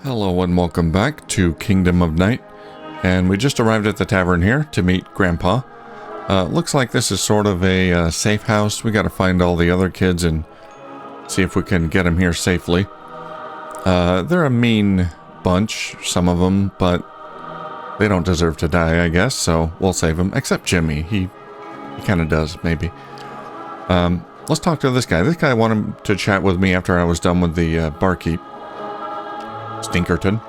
Hello and welcome back to Kingdom of Night, and we just arrived at the tavern here to meet Grandpa. Looks like this is sort of a safe house. We gotta find all the other kids and see if we can get them here safely. They're a mean bunch, some of them, but they don't deserve to die, I guess, so we'll save them. Except Jimmy, he kind of does, maybe. Let's talk to this guy. This guy wanted to chat with me after I was done with the barkeep. Stinkerton.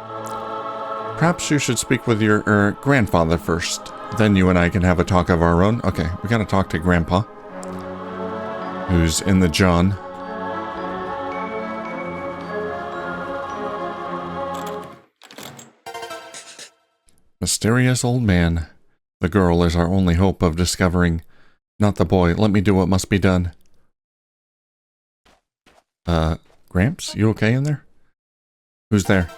Perhaps you should speak with your grandfather first. Then you and I can have a talk of our own. Okay, we gotta talk to Grandpa, who's in the John. Mysterious old man. The girl is our only hope of discovering. Not the boy. Let me do what must be done. Gramps, you okay in there? Who's there?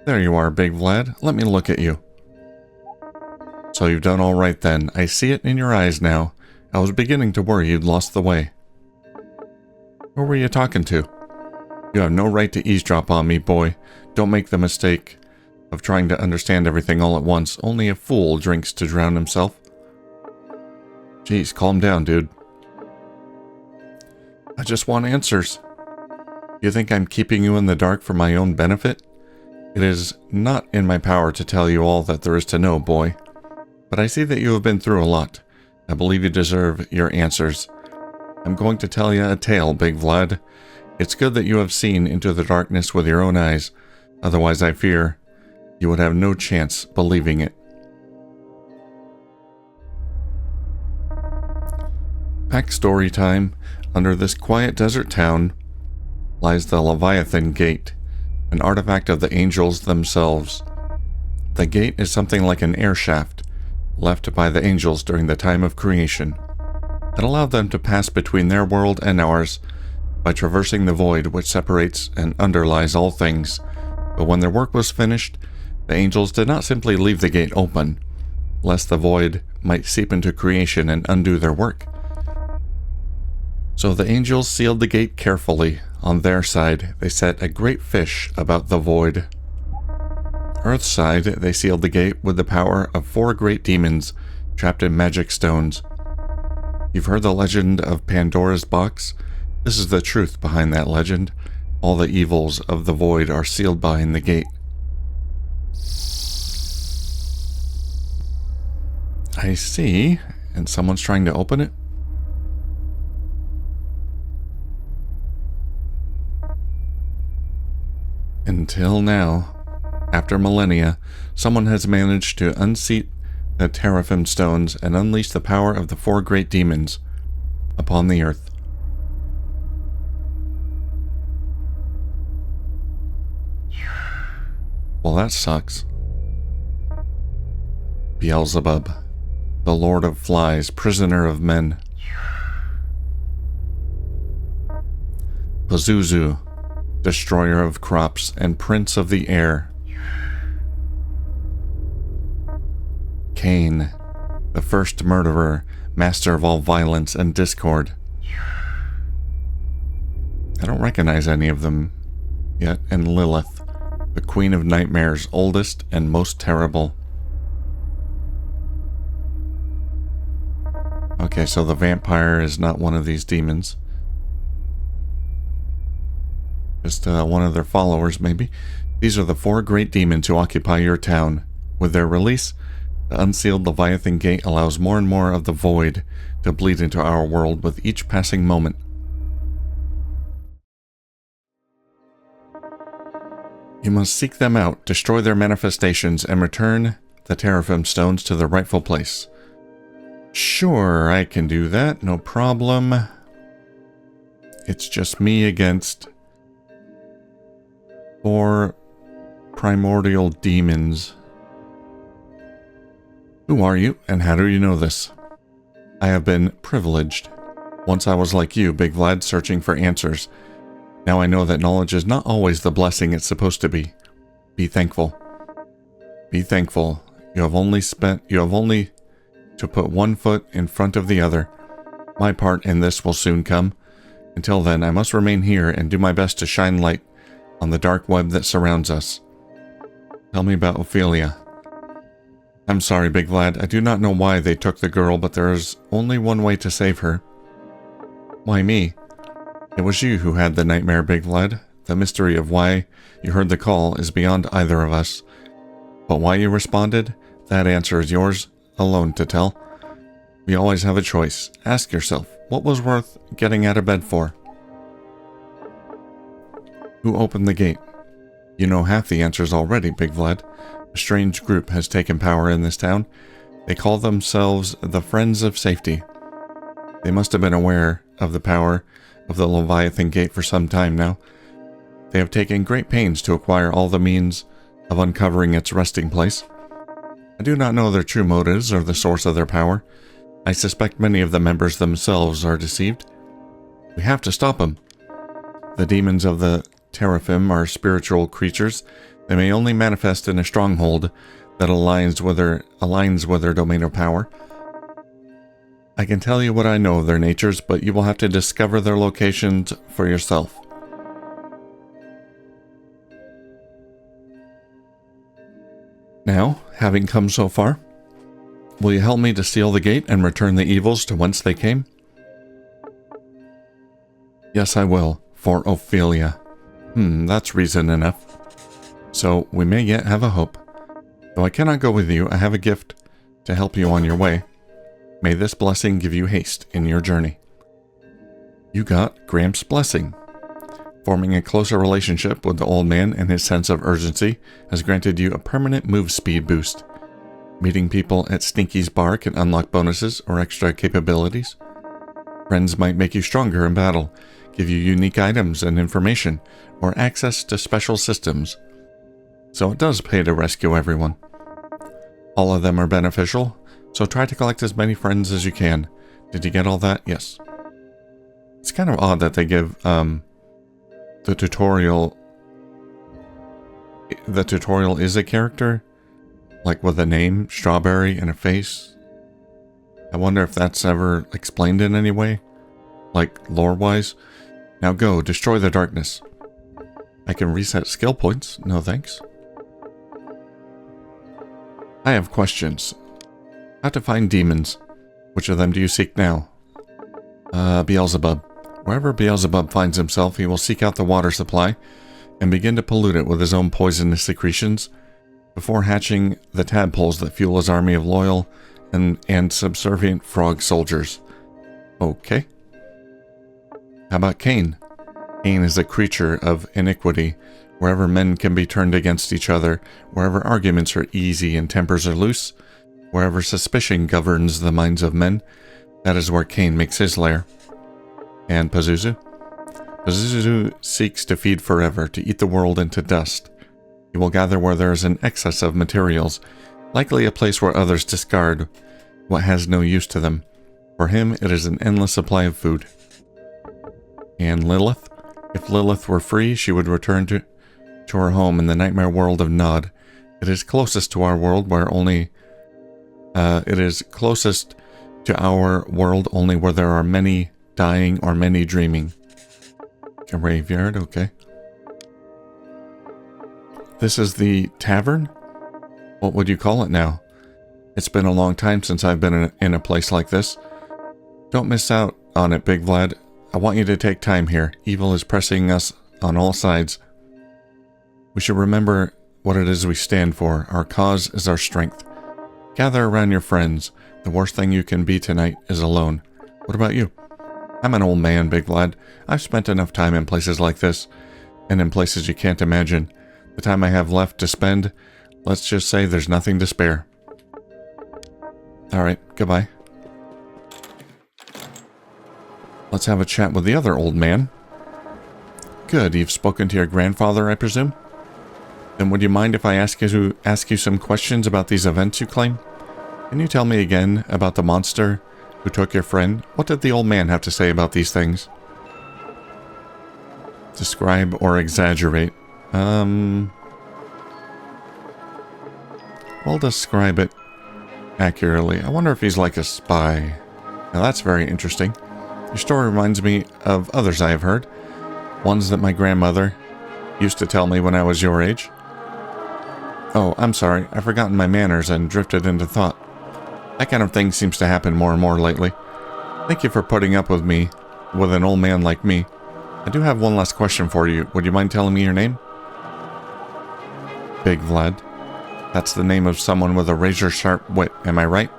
There you are, Big Vlad. Let me look at you. So you've done all right then. I see it in your eyes now. I was beginning to worry you'd lost the way. Who were you talking to? You have no right to eavesdrop on me, boy. Don't make the mistake of trying to understand everything all at once. Only a fool drinks to drown himself. Jeez, calm down, dude. I just want answers. You think I'm keeping you in the dark for my own benefit? It is not in my power to tell you all that there is to know, boy. But I see that you have been through a lot. I believe you deserve your answers. I'm going to tell you a tale, Big Vlad. It's good that you have seen into the darkness with your own eyes. Otherwise, I fear you would have no chance believing it. Backstory time. Under this quiet desert town lies the Leviathan Gate, an artifact of the angels themselves. The gate is something like an air shaft left by the angels during the time of creation. It allowed them to pass between their world and ours by traversing the void which separates and underlies all things. But when their work was finished, the angels did not simply leave the gate open, lest the void might seep into creation and undo their work. So the angels sealed the gate carefully. On their side, they set a great fish about the void. Earth's side, they sealed the gate with the power of 4 great demons trapped in magic stones. You've heard the legend of Pandora's box? This is the truth behind that legend. All the evils of the void are sealed behind the gate. I see. And someone's trying to open it? Until now, after millennia, someone has managed to unseat the teraphim stones and unleash the power of the 4 great demons upon the earth. Well, that sucks. Beelzebub, the Lord of Flies, prisoner of men. Pazuzu, destroyer of crops and prince of the air. Cain, the first murderer, master of all violence and discord. I don't recognize any of them yet. And Lilith, the queen of nightmares, oldest and most terrible. Okay, so the vampire is not one of these demons. Just one of their followers, maybe. These are the 4 great demons who occupy your town. With their release, the unsealed Leviathan Gate allows more and more of the void to bleed into our world with each passing moment. You must seek them out, destroy their manifestations, and return the teraphim stones to their rightful place. Sure, I can do that, no problem. It's just me against 4 primordial demons. Who are you, and how do you know this? I have been privileged. Once I was like you, Big Vlad, searching for answers. Now I know that knowledge is not always the blessing it's supposed to be. Be thankful. Be thankful. You have only to put one foot in front of the other. My part in this will soon come. Until then, I must remain here and do my best to shine light on the dark web that surrounds us. Tell me about Ophelia. I'm sorry, Big Lad. I do not know why they took the girl, but there is only one way to save her. Why me? It was you who had the nightmare, Big Lad. The mystery of why you heard the call is beyond either of us. But why you responded, that answer is yours alone to tell. We always have a choice. Ask yourself, what was worth getting out of bed for? Who opened the gate? You know half the answers already, Big Vlad. A strange group has taken power in this town. They call themselves the Friends of Safety. They must have been aware of the power of the Leviathan Gate for some time now. They have taken great pains to acquire all the means of uncovering its resting place. I do not know their true motives or the source of their power. I suspect many of the members themselves are deceived. We have to stop them. The demons of the Teraphim are spiritual creatures. They may only manifest in a stronghold that aligns with their domain of power. I can tell you what I know of their natures, but you will have to discover their locations for yourself. Now, having come so far, will you help me to seal the gate and return the evils to whence they came? Yes, I will, for Ophelia. That's reason enough. So, we may yet have a hope. Though I cannot go with you, I have a gift to help you on your way. May this blessing give you haste in your journey. You got Gramps' blessing. Forming a closer relationship with the old man and his sense of urgency has granted you a permanent move speed boost. Meeting people at Stinky's bar can unlock bonuses or extra capabilities. Friends might make you stronger in battle, give you unique items and information, or access to special systems. So it does pay to rescue everyone. All of them are beneficial, so try to collect as many friends as you can. Did you get all that? Yes. It's kind of odd that they give, the tutorial is a character, like with a name, Strawberry, and a face. I wonder if that's ever explained in any way, like lore-wise. Now go, destroy the darkness. I can reset skill points, no thanks. I have questions. How to find demons. Which of them do you seek now? Beelzebub. Wherever Beelzebub finds himself, he will seek out the water supply and begin to pollute it with his own poisonous secretions before hatching the tadpoles that fuel his army of loyal and subservient frog soldiers. Okay. How about Cain? Cain is a creature of iniquity. Wherever men can be turned against each other, wherever arguments are easy and tempers are loose, wherever suspicion governs the minds of men, that is where Cain makes his lair. And Pazuzu? Pazuzu seeks to feed forever, to eat the world into dust. He will gather where there is an excess of materials, likely a place where others discard what has no use to them. For him, it is an endless supply of food. And Lilith? If Lilith were free, she would return to her home in the nightmare world of Nod. It is closest to our world where only where there are many dying or many dreaming. Graveyard, okay. This is the tavern? What would you call it now? It's been a long time since I've been in a place like this. Don't miss out on it, Big Vlad. I want you to take time here. Evil is pressing us on all sides. We should remember what it is we stand for. Our cause is our strength. Gather around your friends. The worst thing you can be tonight is alone. What about you? I'm an old man, Big Vlad. I've spent enough time in places like this, and in places you can't imagine. The time I have left to spend, let's just say there's nothing to spare. Alright, goodbye. Let's have a chat with the other old man. Good, you've spoken to your grandfather, I presume? Then would you mind if I ask you some questions about these events you claim? Can you tell me again about the monster who took your friend? What did the old man have to say about these things? Describe or exaggerate. We'll describe it accurately. I wonder if he's like a spy. Now that's very interesting. Your story reminds me of others I have heard. Ones that my grandmother used to tell me when I was your age. Oh, I'm sorry. I've forgotten my manners and drifted into thought. That kind of thing seems to happen more and more lately. Thank you for putting up with me, with an old man like me. I do have one last question for you. Would you mind telling me your name? Big Vlad. That's the name of someone with a razor-sharp wit, am I right?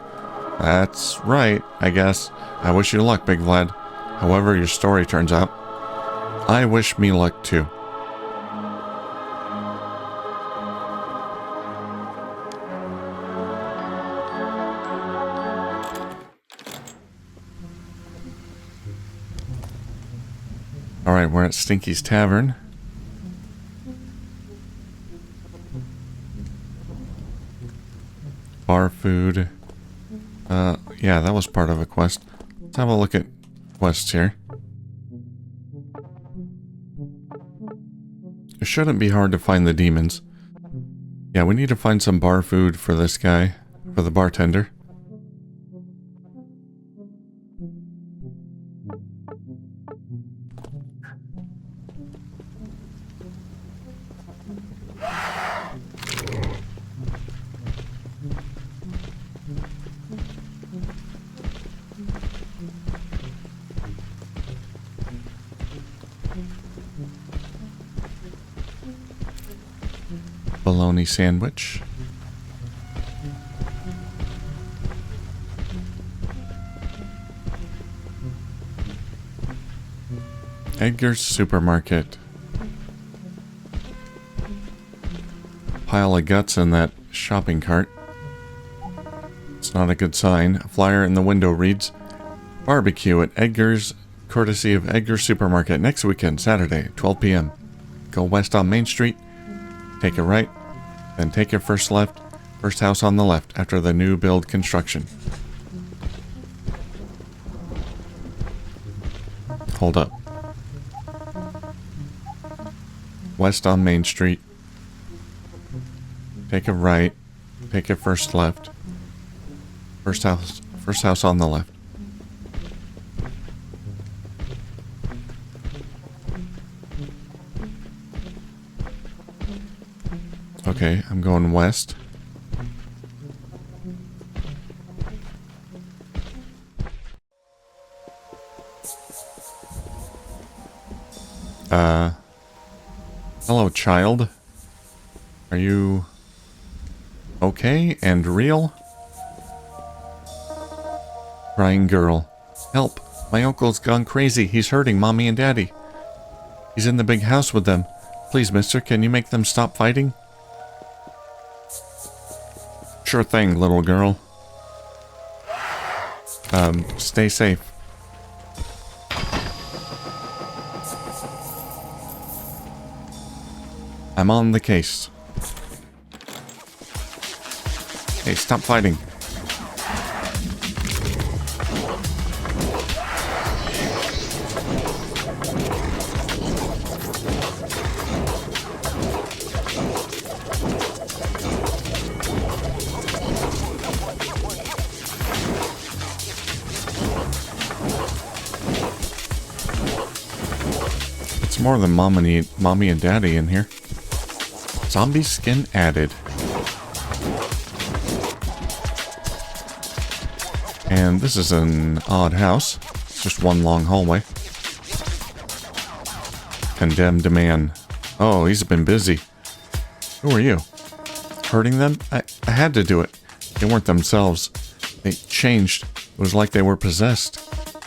That's right, I guess. I wish you luck, Big Vlad. However your story turns out. I wish me luck too. Alright, we're at Stinky's Tavern. Bar food. Yeah, that was part of a quest. Let's have a look at quests here. It shouldn't be hard to find the demons. Yeah, we need to find some bar food for this guy, for the bartender. Bologna sandwich. Edgar's Supermarket. Pile of guts in that shopping cart. It's not a good sign. A flyer in the window reads, "Barbecue at Edgar's, courtesy of Edgar's Supermarket, next weekend, Saturday, 12 p.m. Go west on Main Street, take a right, then take your first left, first house on the left after the new build construction." Hold up. West on Main Street. Take a right, take your first left, first house on the left. Okay, I'm going west. Hello, child. Are you okay and real? Crying girl. Help! My uncle's gone crazy. He's hurting Mommy and Daddy. He's in the big house with them. Please, mister, can you make them stop fighting? Sure thing, little girl. Stay safe. I'm on the case. Hey, stop fighting. It's more than mommy and daddy in here. Zombie skin added. And this is an odd house. It's just one long hallway. Condemned man. Oh, he's been busy. Who are you? Hurting them? I had to do it. They weren't themselves. They changed. It was like they were possessed.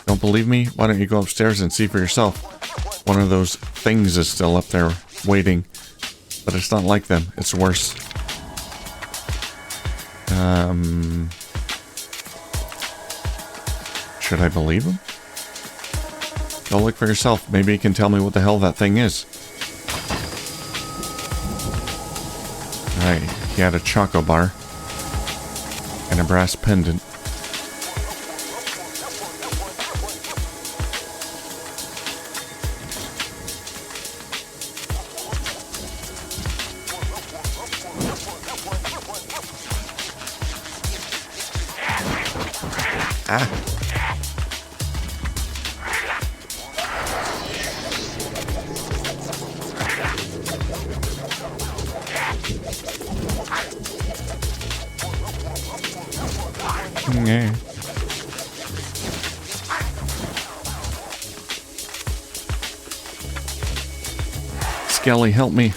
Don't believe me? Why don't you go upstairs and see for yourself? One of those things is still up there waiting. But it's not like them. It's worse. Should I believe him? Go look for yourself. Maybe you can tell me what the hell that thing is. Alright, he had a choco bar. And a brass pendant. Yeah. Skelly, help me.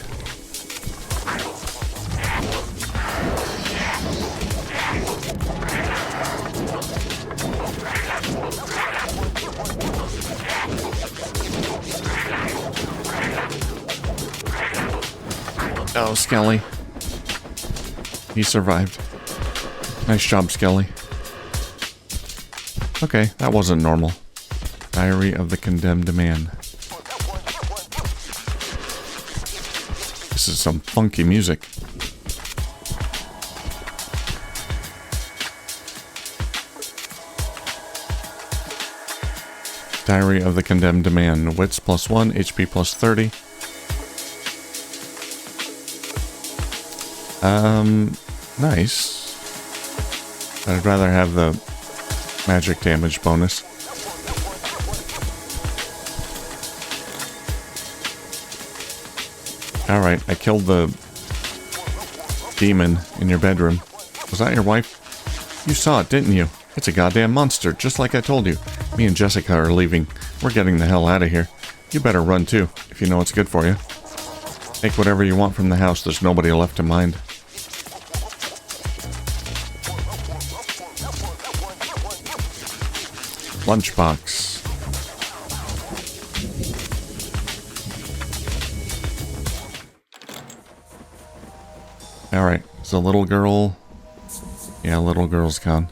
Oh, Skelly. He survived. Nice job, Skelly. Okay, that wasn't normal. Diary of the Condemned Man. This is some funky music. Diary of the Condemned Man. Wits +1, HP +30. Nice. I'd rather have the magic damage bonus. Alright, I killed the demon in your bedroom. Was that your wife? You saw it, didn't you? It's a goddamn monster, just like I told you. Me and Jessica are leaving. We're getting the hell out of here. You better run too, if you know what's good for you. Take whatever you want from the house, there's nobody left to mind. Lunchbox. Alright, is the little girl... Yeah, little girl's gone.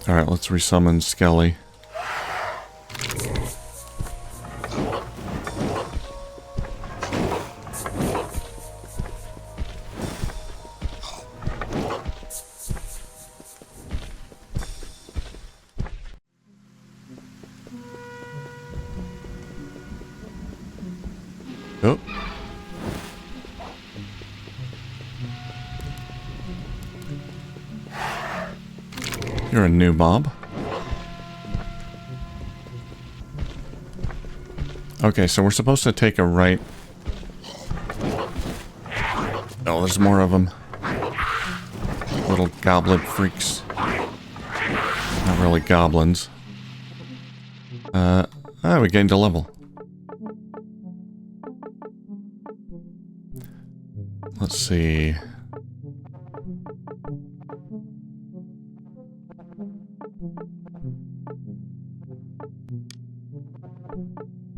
Alright, let's resummon Skelly. Oh. You're a new mob. Okay, so we're supposed to take a right. Oh, there's more of them. Little goblet freaks. Not really goblins. We gained a level. Let's see.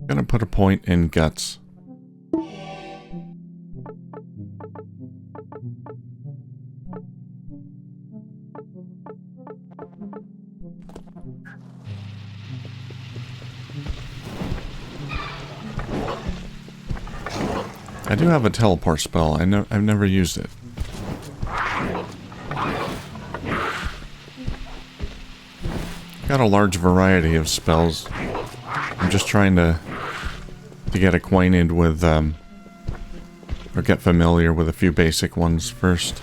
Gonna put a point in guts. I do have a teleport spell. I've never used it. Got a large variety of spells. I'm just trying to get acquainted with, or get familiar with a few basic ones first.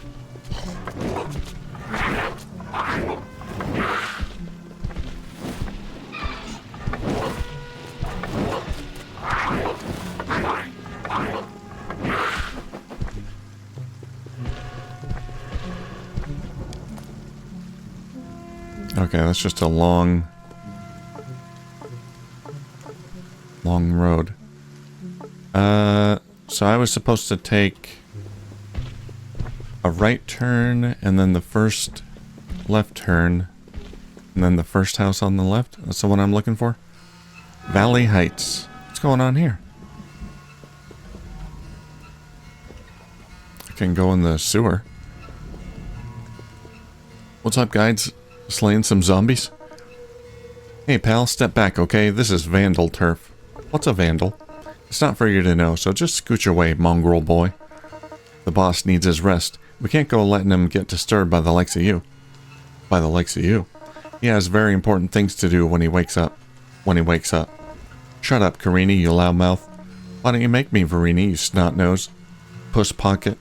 Okay, that's just a long road. So I was supposed to take a right turn, and then the first left turn, and then the first house on the left. That's the one I'm looking for. Valley Heights. What's going on here? I can go in the sewer. What's up, guys? Slaying some zombies? Hey, pal, step back, okay? This is Vandal turf. What's a Vandal? It's not for you to know, so just scooch away, mongrel boy. The boss needs his rest. We can't go letting him get disturbed by the likes of you. By the likes of you. He has very important things to do when he wakes up. Shut up, Karini, you loudmouth. Why don't you make me, Varini, you snot-nose? Puss pocket.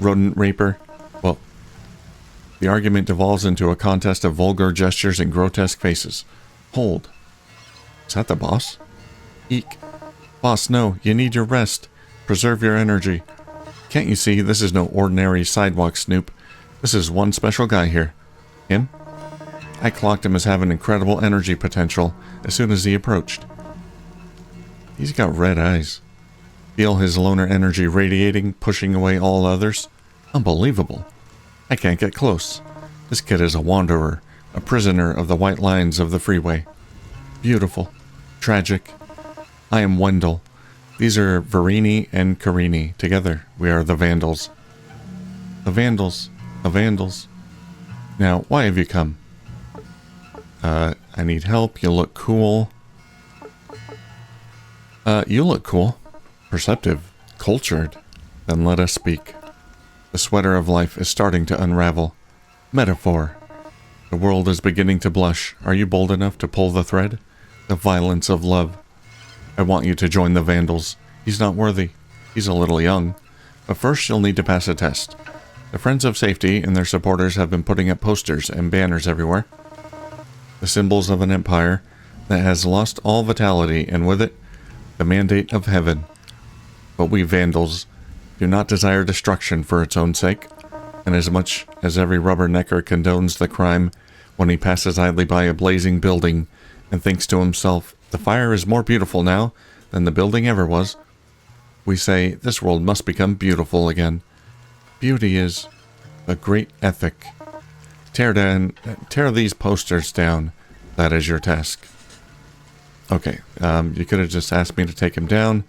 Rodent raper. Well, the argument devolves into a contest of vulgar gestures and grotesque faces. Hold. Is that the boss? Eek. Boss, no, you need your rest. Preserve your energy. Can't you see this is no ordinary sidewalk snoop? This is one special guy here. Him? I clocked him as having incredible energy potential as soon as he approached. He's got red eyes. Feel his loner energy radiating, pushing away all others? Unbelievable. I can't get close. This kid is a wanderer, a prisoner of the white lines of the freeway. Beautiful. Tragic. I am Wendell. These are Varini and Karini. Together, we are the Vandals. The Vandals. The Vandals. Now, why have you come? I need help. You look cool. You look cool. Perceptive. Cultured. Then let us speak. The sweater of life is starting to unravel. Metaphor. The world is beginning to blush. Are you bold enough to pull the thread? The violence of love. I want you to join the Vandals. He's not worthy. He's a little young. But first you'll need to pass a test. The Friends of Safety and their supporters have been putting up posters and banners everywhere. The symbols of an empire that has lost all vitality, and with it, the mandate of heaven. But we Vandals do not desire destruction for its own sake, and as much as every rubbernecker condones the crime when he passes idly by a blazing building and thinks to himself, the fire is more beautiful now than the building ever was, we say this world must become beautiful again. Beauty is a great ethic. Tear these posters down. That is your task. Okay, you could have just asked me to take him down.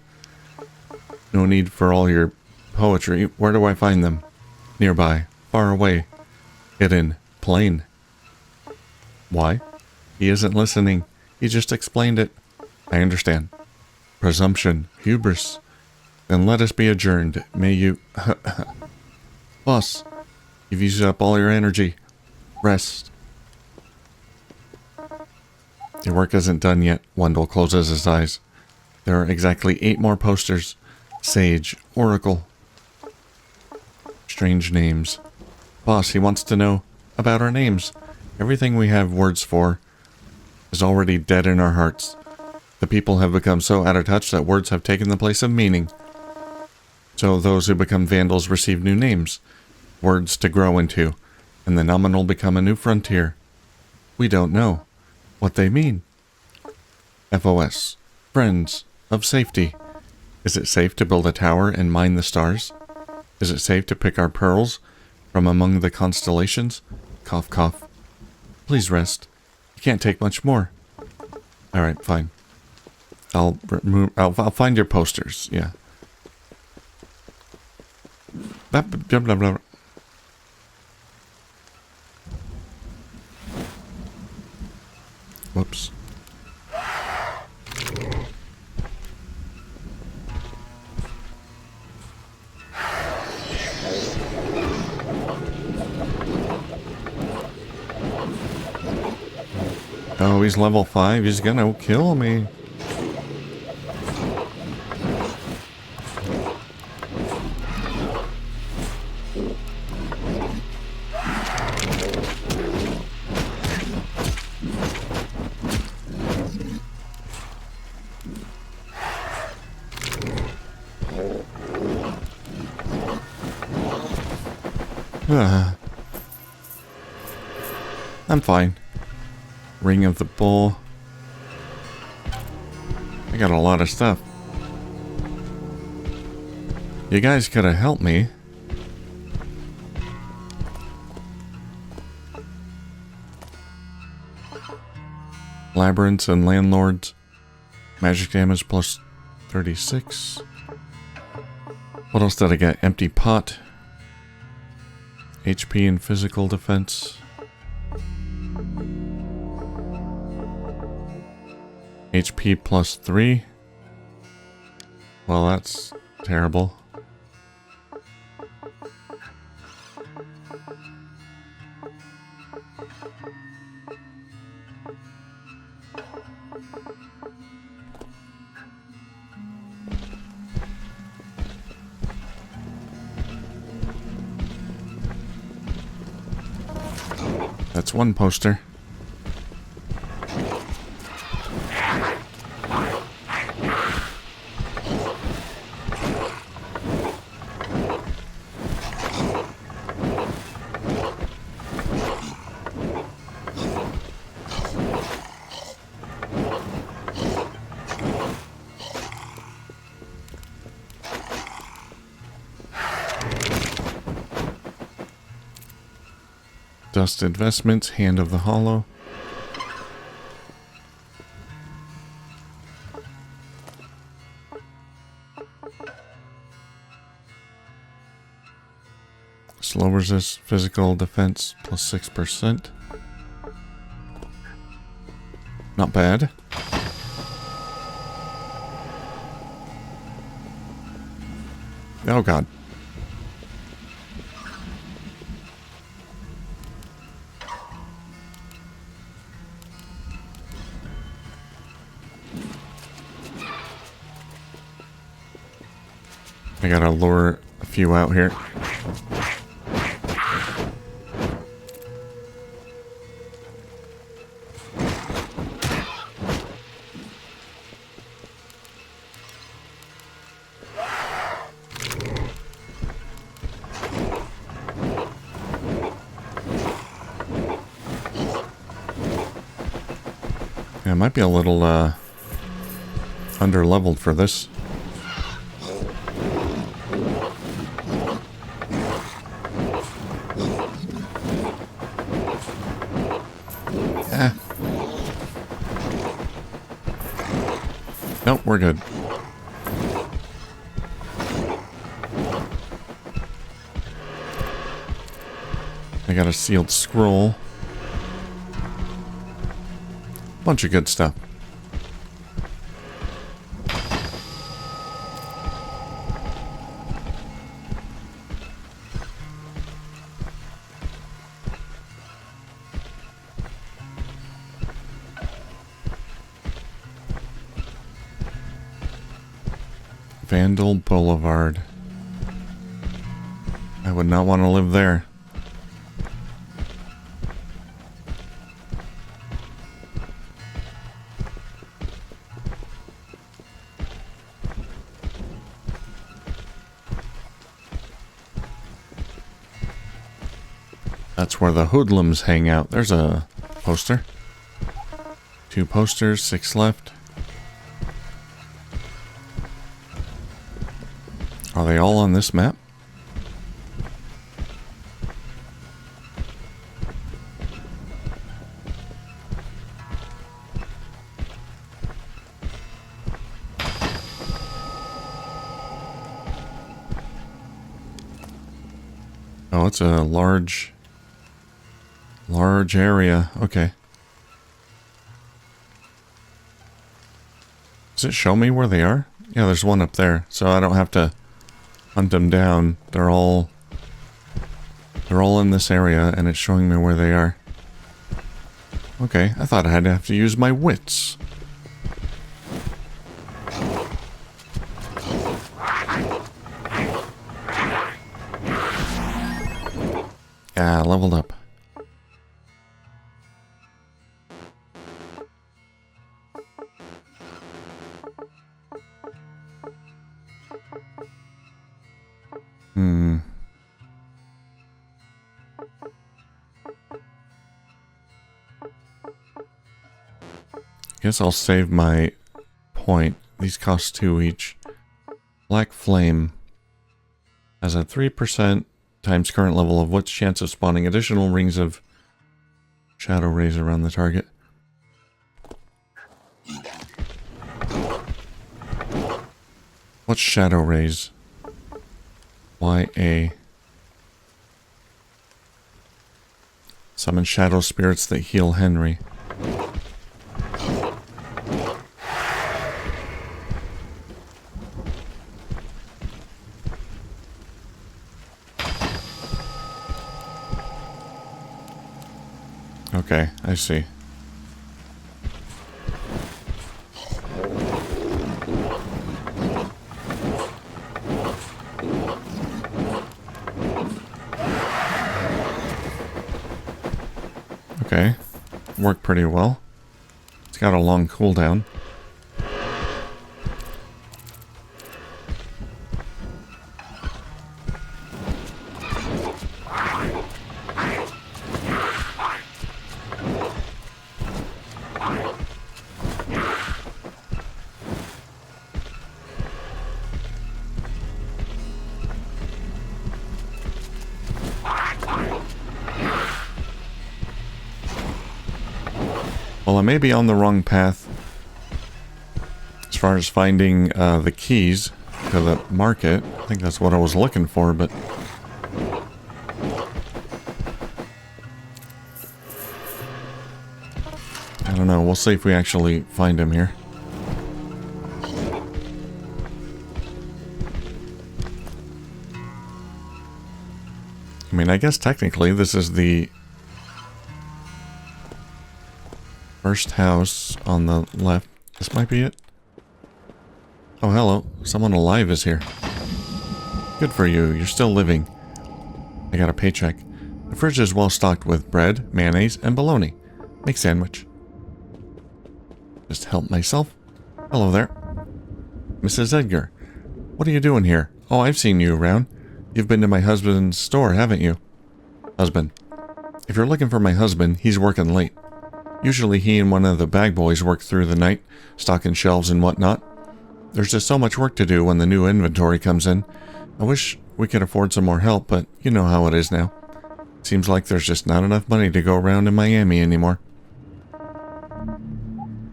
No need for all your poetry. Where do I find them? Nearby. Far away. Hidden. Plain. Why? He isn't listening. He just explained it. I understand. Presumption. Hubris. Then let us be adjourned. May you... Boss, you've used up all your energy. Rest. Your work isn't done yet. Wendell closes his eyes. There are exactly 8 more posters. Sage. Oracle. Strange names. Boss, he wants to know about our names. Everything we have words for is already dead in our hearts. The people have become so out of touch that words have taken the place of meaning. So those who become Vandals receive new names, words to grow into, and the nominal become a new frontier. We don't know what they mean. FOS. Friends of Safety. Is it safe to build a tower and mine the stars? Is it safe to pick our pearls from among the constellations? Cough, cough. Please rest. You can't take much more. Alright, fine. I'll find your posters, yeah. Blah, blah, blah, blah. Whoops. Oh, he's level 5. He's gonna kill me. I'm fine. Ring of the Bull. I got a lot of stuff. You guys could have helped me. Labyrinths and Landlords. Magic damage plus 36. What else did I get? Empty pot. HP and physical defense. HP plus 3. Well, that's terrible. That's one poster. Dusted vestments, hand of the hollow. Slow resist, physical defense plus 6%. Not bad. Oh god. I gotta lure a few out here. Yeah, I might be a little under-leveled for this. Nope, we're good. I got a sealed scroll. Bunch of good stuff. Vandal Boulevard. I would not want to live there. That's where the hoodlums hang out. There's a poster. 2 posters, 6 left. Are they all on this map? Oh, it's a large area. Okay. Does it show me where they are? Yeah, there's one up there, so I don't have to hunt them down. They're all in this area, and it's showing me where they are. Okay, I thought I'd have to use my wits. Yeah, leveled up. Guess I'll save my point. These cost 2 each. Black Flame has a 3% times current level of what's chance of spawning additional rings of shadow rays around the target. What's shadow rays? YA. Summon shadow spirits that heal Henry. Okay, I see. Okay. Worked pretty well. It's got a long cooldown. Well, I may be on the wrong path as far as finding the keys to the market. I think that's what I was looking for, but I don't know. We'll see if we actually find him here. I mean, I guess technically this is the first house on the left. This might be it. Oh, hello. Someone alive is here. Good for you. You're still living. I got a paycheck. The fridge is well stocked with bread, mayonnaise, and bologna. Make sandwich. Just help myself. Hello there. Mrs. Edgar. What are you doing here? Oh, I've seen you around. You've been to my husband's store, haven't you? Husband. If you're looking for my husband, he's working late. Usually he and one of the bag boys work through the night, stocking shelves and whatnot. There's just so much work to do when the new inventory comes in. I wish we could afford some more help, but you know how it is now. Seems like there's just not enough money to go around in Miami anymore.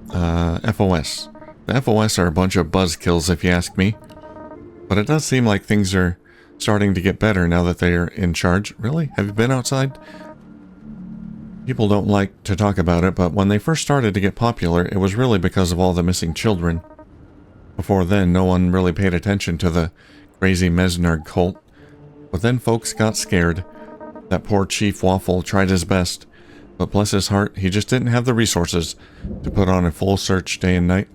FOS. The FOS are a bunch of buzzkills if you ask me. But it does seem like things are starting to get better now that they are in charge. Really? Have you been outside? People don't like to talk about it, but when they first started to get popular, it was really because of all the missing children. Before then, no one really paid attention to the crazy Mesner cult. But then folks got scared. That poor Chief Waffle tried his best, but bless his heart, he just didn't have the resources to put on a full search day and night.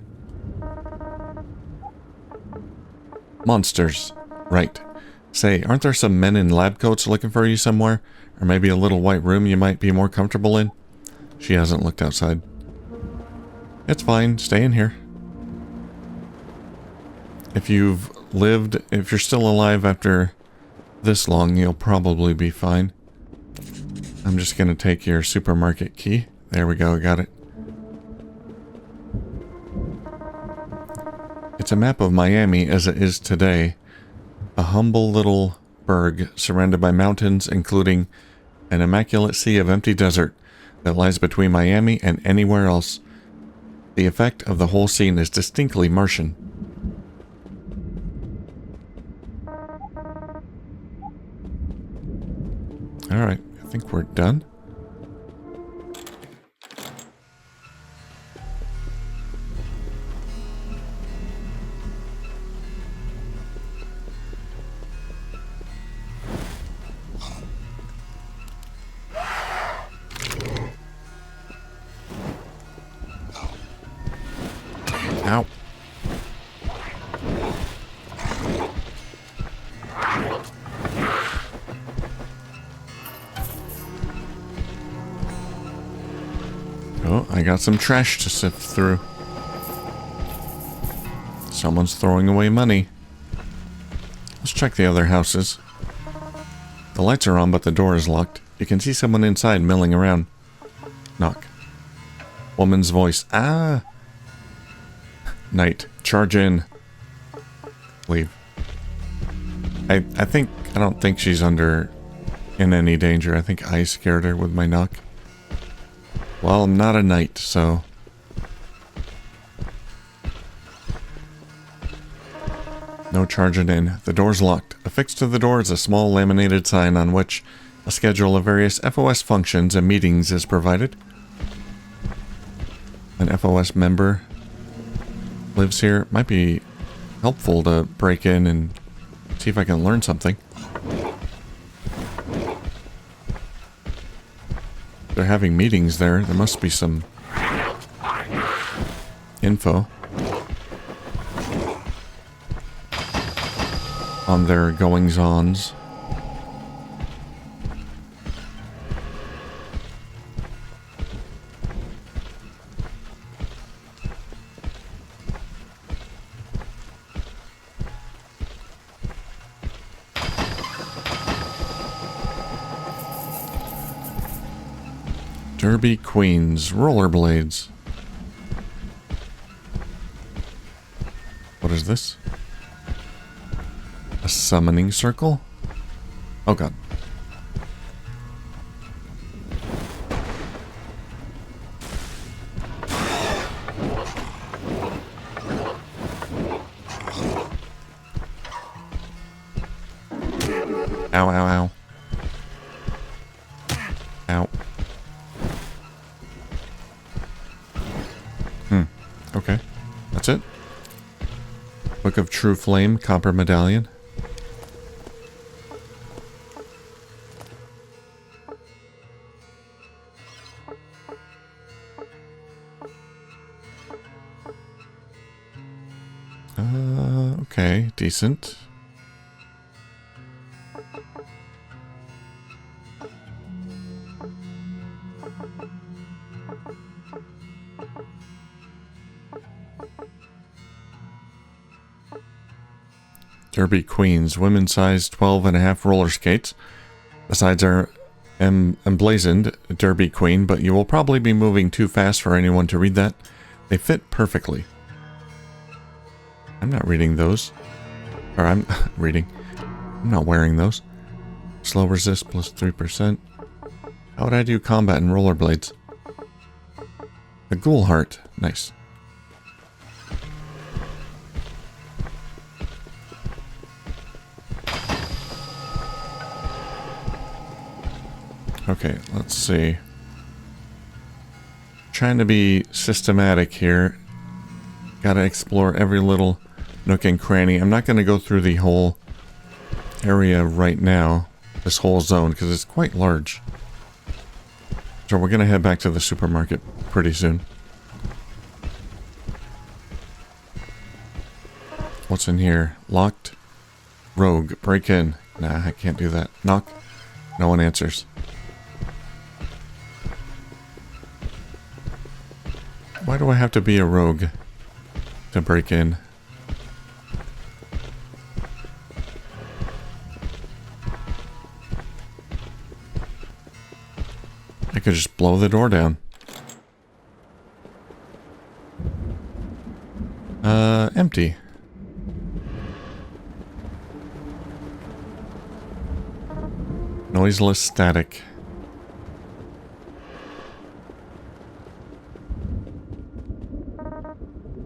Monsters. Right. Say, aren't there some men in lab coats looking for you somewhere? Or maybe a little white room you might be more comfortable in? She hasn't looked outside. It's fine. Stay in here. If you're still alive after this long, you'll probably be fine. I'm just going to take your supermarket key. There we go. Got it. It's a map of Miami as it is today. A humble little burg surrounded by mountains, including an immaculate sea of empty desert that lies between Miami and anywhere else. The effect of the whole scene is distinctly Martian. Alright, I think we're done. Ow. Oh, I got some trash to sift through. Someone's throwing away money. Let's check the other houses. The lights are on, but the door is locked. You can see someone inside milling around. Knock. Woman's voice. Ah! Night. Charge in. Leave. I don't think she's in any danger. I think I scared her with my knock. Well, I'm not a knight, so... No charging in. The door's locked. Affixed to the door is a small laminated sign on which a schedule of various FOS functions and meetings is provided. An FOS member lives here. Might be helpful to break in and see if I can learn something. They're having meetings there. There must be some info on their goings-ons. Derby Queens. Rollerblades. What is this? A summoning circle? Oh god. Ow, ow, ow. Ow. Okay. That's it. Book of True Flame, copper medallion. Okay, decent. Derby Queens, women's size 12.5 roller skates. The sides are emblazoned Derby Queen, but you will probably be moving too fast for anyone to read that. They fit perfectly. I'm not reading those. Or I'm reading. I'm not wearing those. Slow resist plus 3%. How would I do combat in rollerblades? The Ghoul Heart. Nice. Okay, let's see. Trying to be systematic here. Gotta explore every little nook and cranny. I'm not going to go through the whole area right now, this whole zone, because it's quite large. So we're going to head back to the supermarket pretty soon. What's in here? Locked. Rogue. Break in. Nah, I can't do that. Knock. No one answers. Why do I have to be a rogue to break in? I could just blow the door down. Empty. Noiseless static.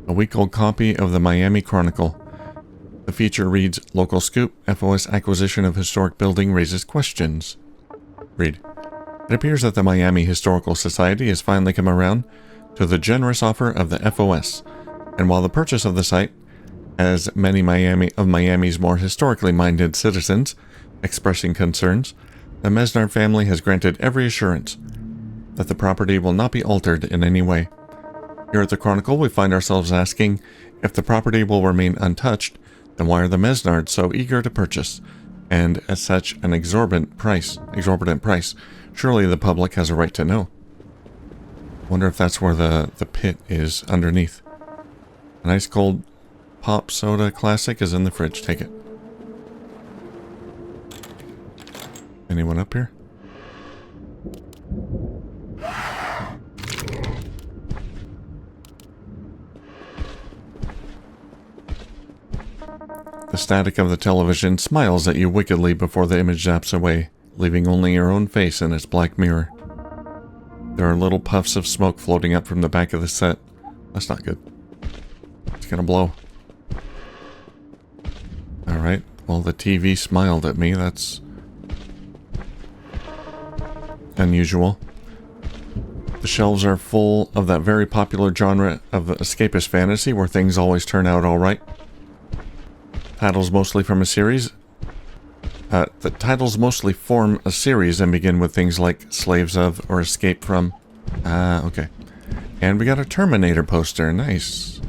A week-old copy of the Miami Chronicle. The feature reads, Local Scoop, FOS acquisition of historic building raises questions. Read. It appears that the Miami Historical Society has finally come around to the generous offer of the FOS, and while the purchase of the site has many of Miami's more historically minded citizens expressing concerns, the Mesnard family has granted every assurance that the property will not be altered in any way. Here at the Chronicle, we find ourselves asking, if the property will remain untouched, then why are the Mesnards so eager to purchase, and at such an exorbitant price? Surely the public has a right to know. Wonder if that's where the pit is underneath. A nice cold pop soda classic is in the fridge. Take it. Anyone up here? The static of the television smiles at you wickedly before the image zaps away, leaving only your own face in its black mirror. There are little puffs of smoke floating up from the back of the set. That's not good. It's gonna blow. Alright, well the TV smiled at me. That's unusual. The shelves are full of that very popular genre of escapist fantasy where things always turn out alright. Titles mostly from a series. The titles mostly form a series and begin with things like Slaves of or Escape from. Okay. And we got a Terminator poster. Nice.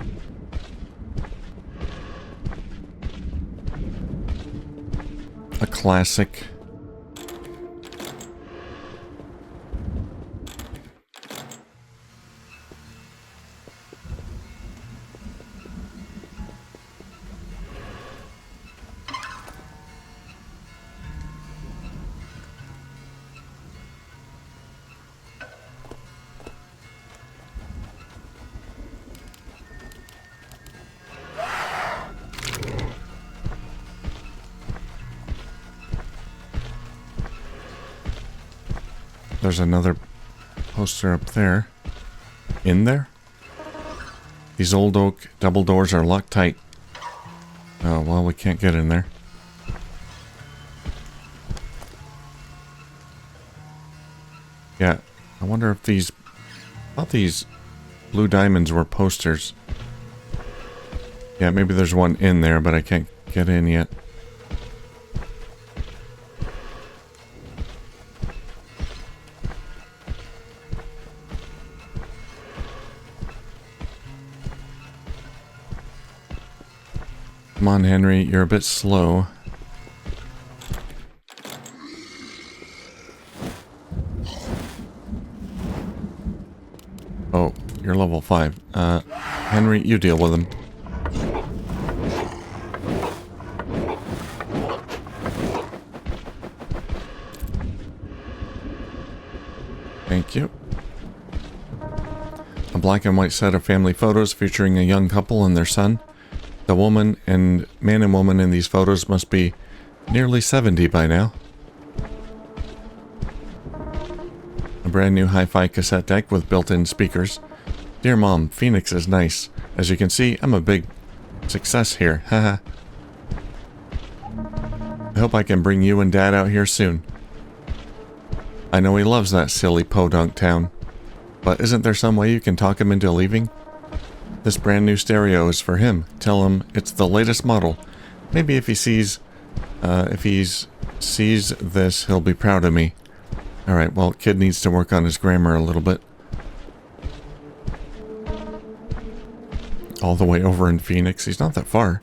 A classic. there's another poster up there. In there? These old oak double doors are locked tight. Oh, well, we can't get in there. Yeah, I wonder if these... I thought these blue diamonds were posters. Yeah, maybe there's one in there, but I can't get in yet. Come on, Henry, you're a bit slow. Oh, you're level 5. Henry, you deal with him. Thank you. A black and white set of family photos featuring a young couple and their son. The woman and man and woman in these photos must be nearly 70 by now. A brand new hi-fi cassette deck with built-in speakers. Dear Mom, Phoenix is nice. As you can see, I'm a big success here. Haha. I hope I can bring you and Dad out here soon. I know he loves that silly podunk town. But isn't there some way you can talk him into leaving? This brand new stereo is for him. Tell him it's the latest model. Maybe if he sees this, he'll be proud of me. Alright, well, kid needs to work on his grammar a little bit. All the way over in Phoenix. He's not that far.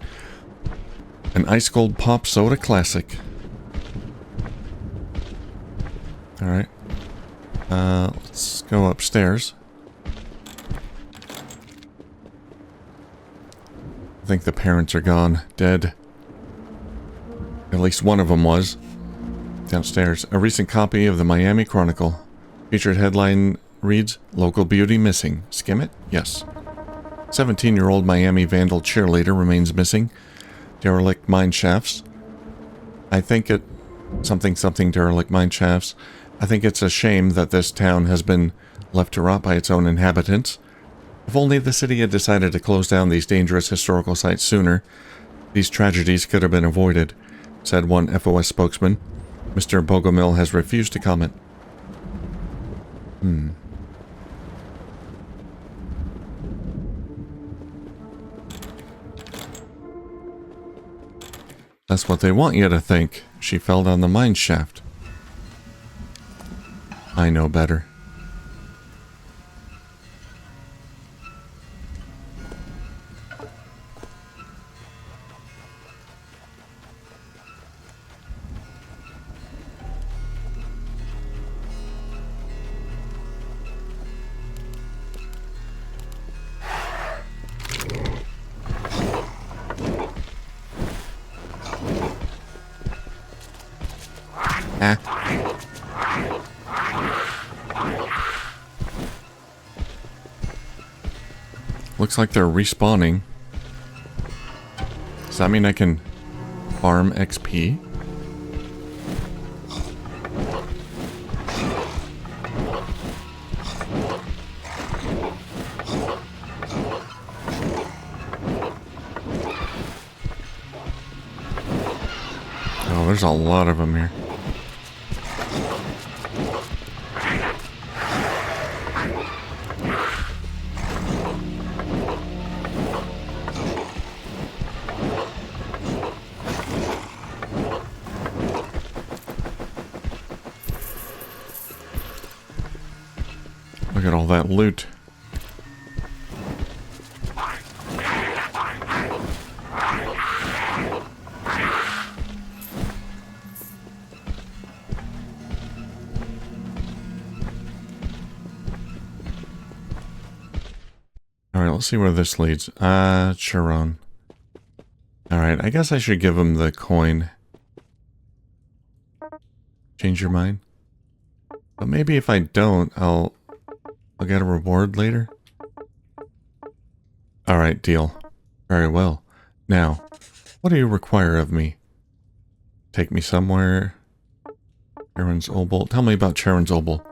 An ice cold pop soda classic. Alright. Let's go upstairs. I think the parents are gone. Dead. At least one of them was. Downstairs. A recent copy of the Miami Chronicle. Featured headline reads, Local Beauty Missing. Skim it? Yes. 17-year-old Miami Vandal cheerleader remains missing. Derelict mine shafts. I think it... Something derelict mine shafts. I think it's a shame that this town has been left to rot by its own inhabitants. If only the city had decided to close down these dangerous historical sites sooner, these tragedies could have been avoided, said one FOS spokesman. Mr. Bogomil has refused to comment. That's what they want you to think. She fell down the mine shaft. I know better. Looks like they're respawning. Does that mean I can farm XP? Oh, there's a lot of them here. Look at all that loot. Alright, let's see where this leads. Chiron. Alright, I guess I should give him the coin. Change your mind? But maybe if I don't, I'll get a reward later. Alright, deal. Very well. Now, what do you require of me? Take me somewhere. Charon's Obol. Tell me about Charon's Obol.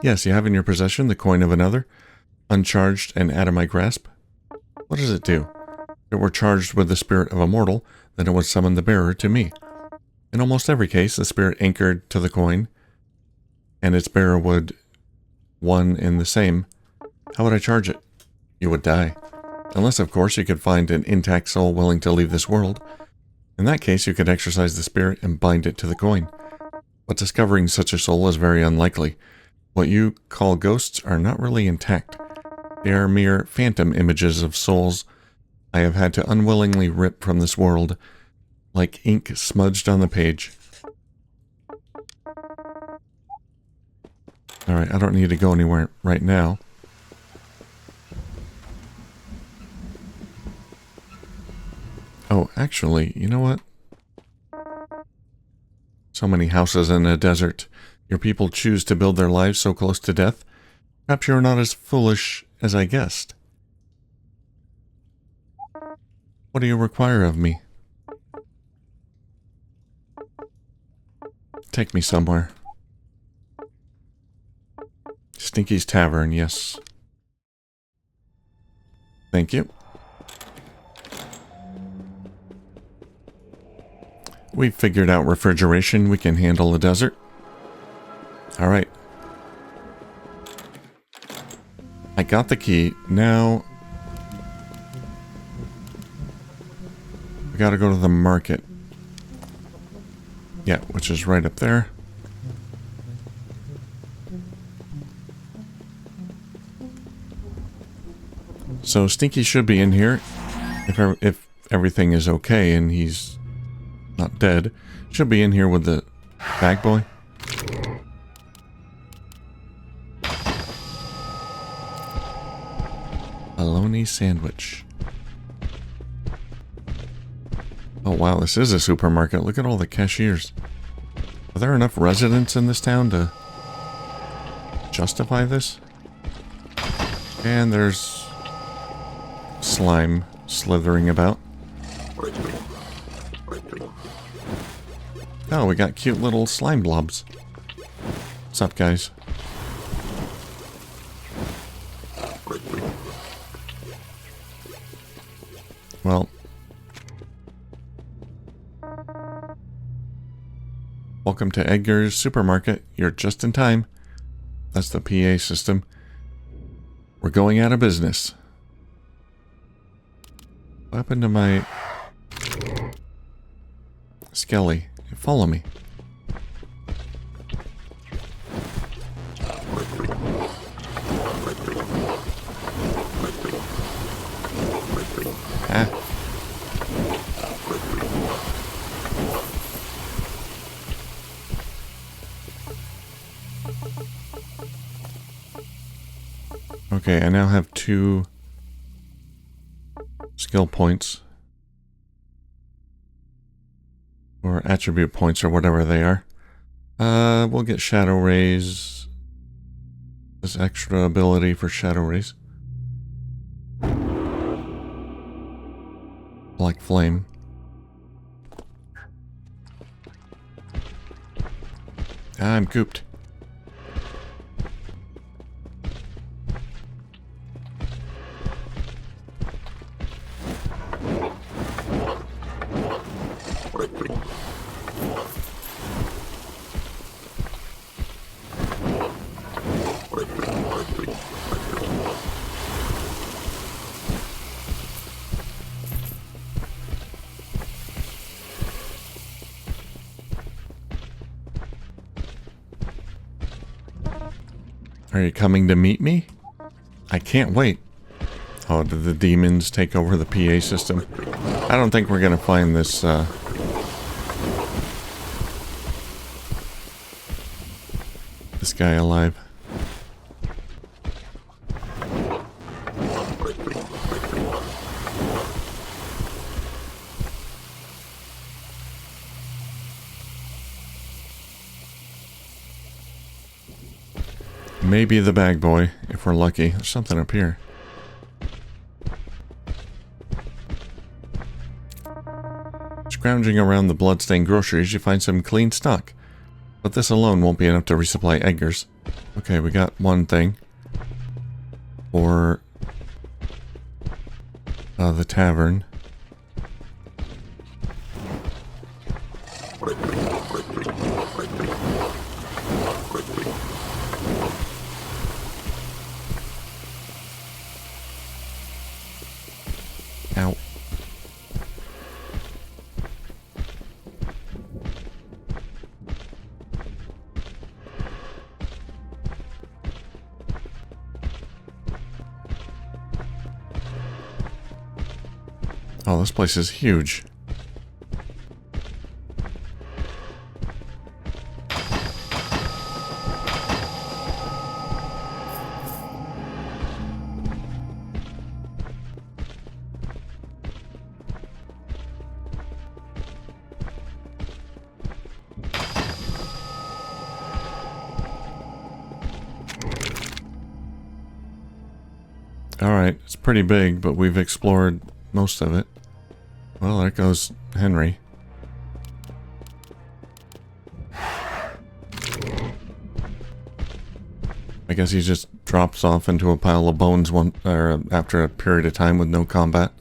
Yes, you have in your possession the coin of another, uncharged and out of my grasp. What does it do? If it were charged with the spirit of a mortal, then it would summon the bearer to me. In almost every case, the spirit anchored to the coin, and its bearer would one in the same. How would I charge it? You would die. Unless, of course, you could find an intact soul willing to leave this world. In that case, you could exorcise the spirit and bind it to the coin. But discovering such a soul is very unlikely. What you call ghosts are not really intact. They are mere phantom images of souls I have had to unwillingly rip from this world, like ink smudged on the page. Alright, I don't need to go anywhere right now. Oh, actually, you know what? So many houses in a desert. Your people choose to build their lives so close to death. Perhaps you're not as foolish as I guessed. What do you require of me? Take me somewhere. Stinky's Tavern, yes. Thank you. We've figured out refrigeration. We can handle the desert. Alright. I got the key. Now we gotta go to the market. Yeah, which is right up there. So Stinky should be in here if everything is okay and he's not dead. Should be in here with the bag boy. Bologna sandwich. Oh wow, this is a supermarket. Look at all the cashiers. Are there enough residents in this town to justify this? And there's slime slithering about. Oh, we got cute little slime blobs. What's up, guys? Well, welcome to Edgar's Supermarket. You're just in time. That's the PA system. We're going out of business. What happened to my Skelly? Follow me. Ah. Okay, I now have 2 skill points. Or attribute points, or whatever they are. We'll get Shadow Rays. This extra ability for Shadow Rays. Black Flame. I'm cooped. Are you coming to meet me? I can't wait. Oh, did the demons take over the PA system? I don't think we're gonna find this, this guy alive. Maybe the bag boy, if we're lucky. There's something up here. Scrounging around the bloodstained groceries, you find some clean stock. But this alone won't be enough to resupply Edgar's. Okay, we got one thing. For the tavern. Ow. Oh, this place is huge. Alright, it's pretty big, but we've explored most of it. Well, there goes Henry. I guess he just drops off into a pile of bones after a period of time with no combat.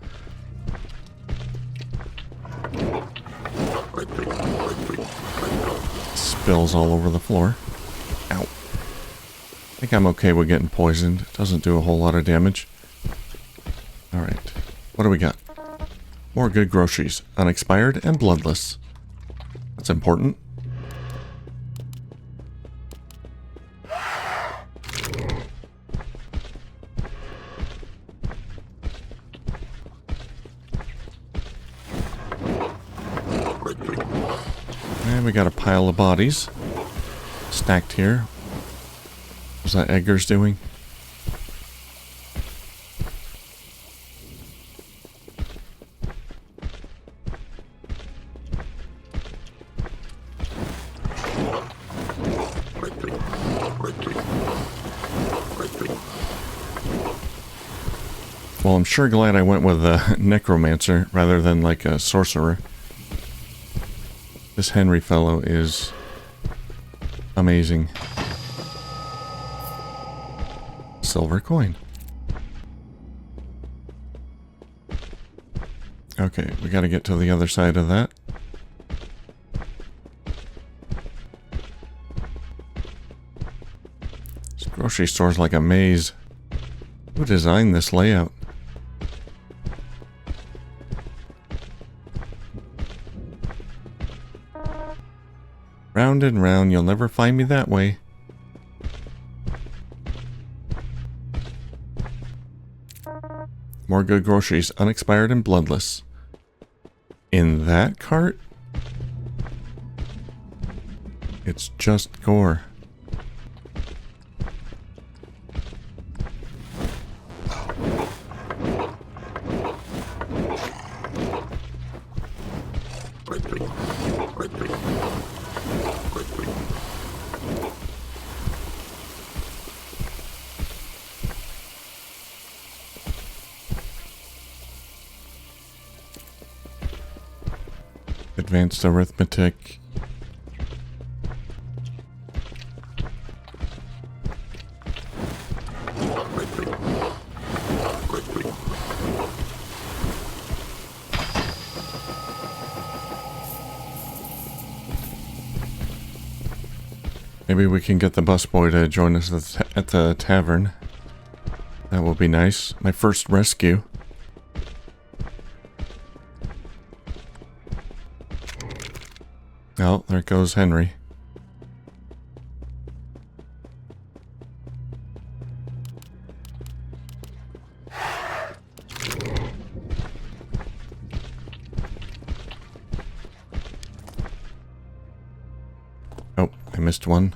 Spills all over the floor. Ow. I think I'm okay with getting poisoned. It doesn't do a whole lot of damage. Alright. What do we got? More good groceries. Unexpired and bloodless. That's important. And we got a pile of bodies stacked here. What's that Edgar's doing? Well, I'm sure glad I went with a necromancer rather than like a sorcerer. This Henry fellow is amazing. Silver coin. Okay, we gotta get to the other side of that. This grocery store's like a maze. Who designed this layout? Round and round, you'll never find me that way. More good groceries, unexpired and bloodless. In that cart? It's just gore. Advanced arithmetic. Maybe we can get the busboy to join us at the tavern. That will be nice. My first rescue. Oh, there goes Henry. Oh, I missed one.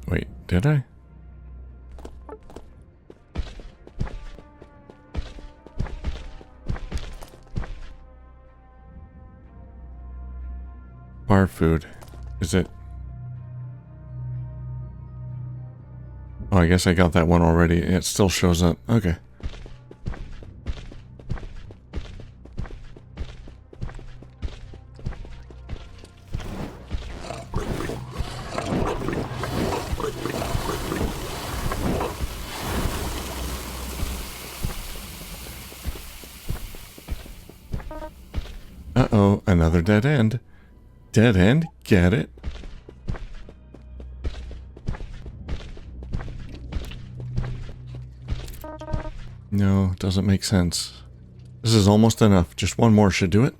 Wait, did I? Bar food. Is it? Oh, I guess I got that one already. It still shows up. Okay. Uh-oh, another dead end. Dead end? Get it? No, doesn't make sense. This is almost enough. Just one more should do it.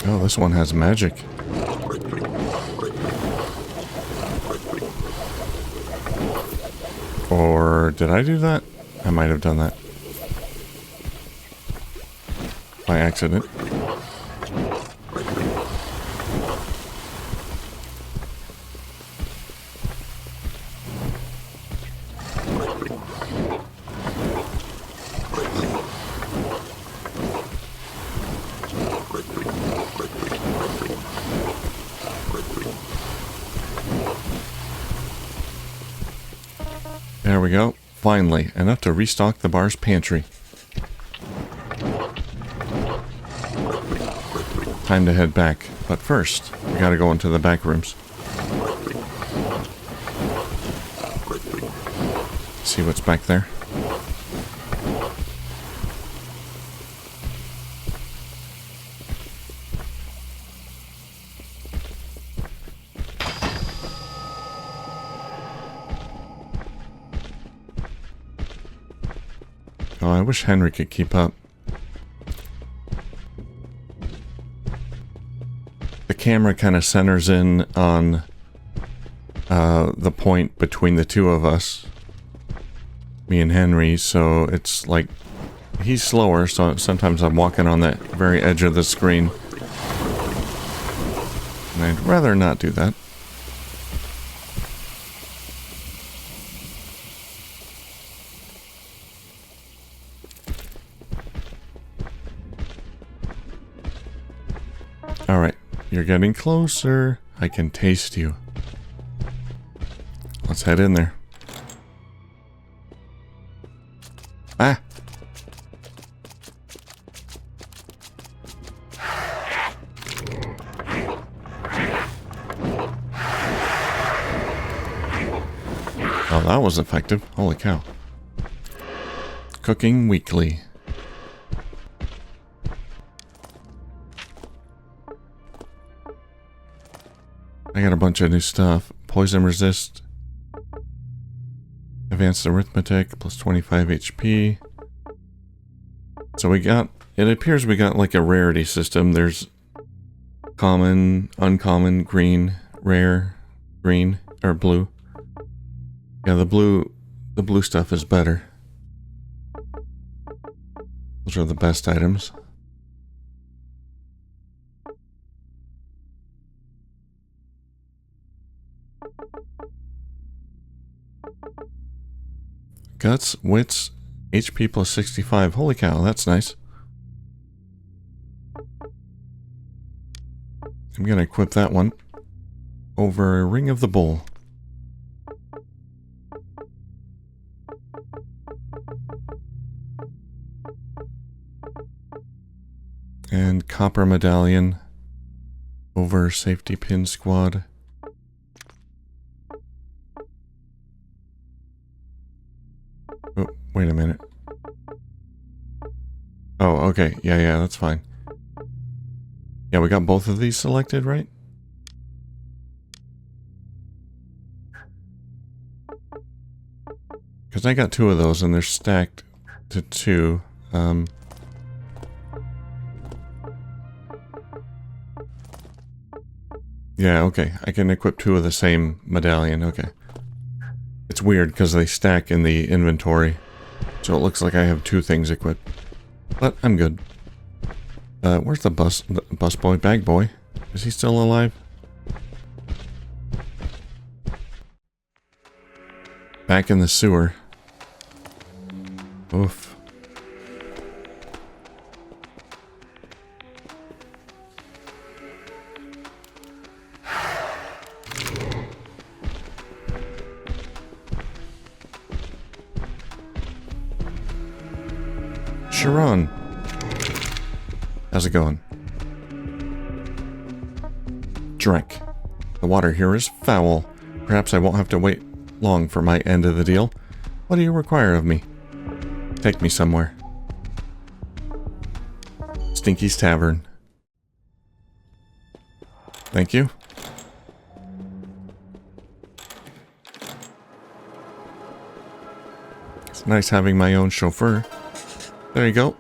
Oh, this one has magic. Or did I do that? I might have done that. By accident. There we go. Finally, enough to restock the bar's pantry. Time to head back, but first, we gotta go into the back rooms. See what's back there. Oh, I wish Henry could keep up. The camera kind of centers in on the point between the two of us. Me and Henry, so it's like he's slower, so sometimes I'm walking on that very edge of the screen. And I'd rather not do that. Alright, you're getting closer. I can taste you. Let's head in there. Ah! Oh, that was effective. Holy cow. Cooking weekly. I got a bunch of new stuff. Poison resist. Advanced arithmetic, plus 25 HP. So we got, it appears we got like a rarity system. There's common, uncommon, green, rare, green, or blue. Yeah, the blue stuff is better. Those are the best items. Guts, wits, HP plus 65. Holy cow, that's nice. I'm gonna equip that one over Ring of the Bull. And Copper Medallion over Safety Pin Squad. Oh, wait a minute. Oh, okay. Yeah, that's fine. Yeah, we got both of these selected, right? Because I got two of those and they're stacked to two. Yeah, okay. I can equip two of the same medallion. Okay. It's weird because they stack in the inventory. So it looks like I have two things equipped. But I'm good. Where's the bus boy? Bag boy? Is he still alive? Back in the sewer. Oof. Sharon. How's it going? Drink. The water here is foul. Perhaps I won't have to wait long for my end of the deal. What do you require of me? Take me somewhere. Stinky's Tavern. Thank you. It's nice having my own chauffeur. There you go.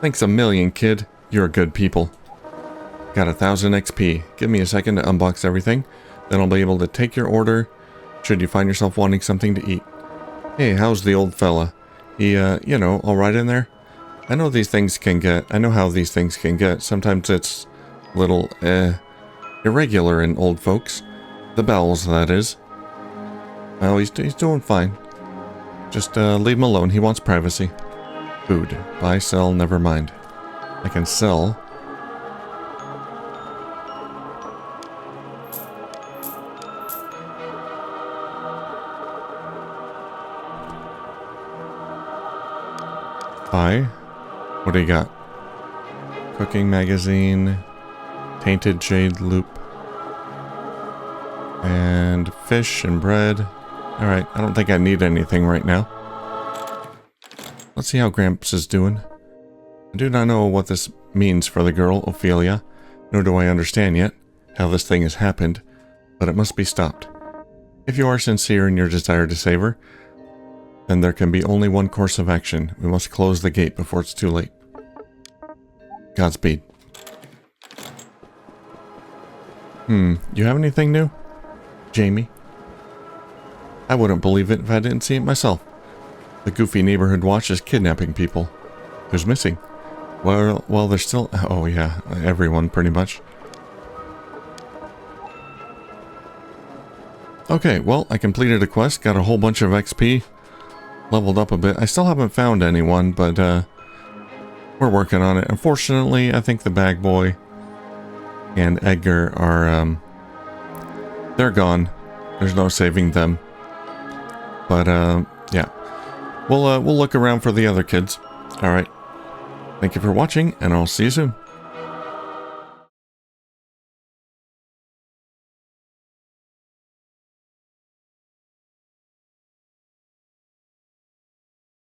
Thanks a million, kid. You're good people. Got 1,000 XP. Give me a second to unbox everything. Then I'll be able to take your order should you find yourself wanting something to eat. Hey, how's the old fella? He, you know, alright in there? I know how these things can get. Sometimes it's a little, irregular in old folks. The bowels, that is. Oh, he's doing fine. Just, leave him alone. He wants privacy. Food. Buy, sell, never mind. I can sell. Buy. What do you got? Cooking magazine. Tainted jade loop. And fish and bread. Alright, I don't think I need anything right now. Let's see how Gramps is doing. I do not know what this means for the girl, Ophelia, nor do I understand yet how this thing has happened, but it must be stopped. If you are sincere in your desire to save her, then there can be only one course of action. We must close the gate before it's too late. Godspeed. You have anything new? Jamie? I wouldn't believe it if I didn't see it myself. The goofy neighborhood watch is kidnapping people. Who's missing? Well, there's still... Oh, yeah. Everyone, pretty much. Okay, well, I completed a quest. Got a whole bunch of XP. Leveled up a bit. I still haven't found anyone, but, we're working on it. Unfortunately, I think the bag boy and Edgar are, they're gone. There's no saving them. But, yeah. We'll look around for the other kids. Alright. Thank you for watching, and I'll see you soon.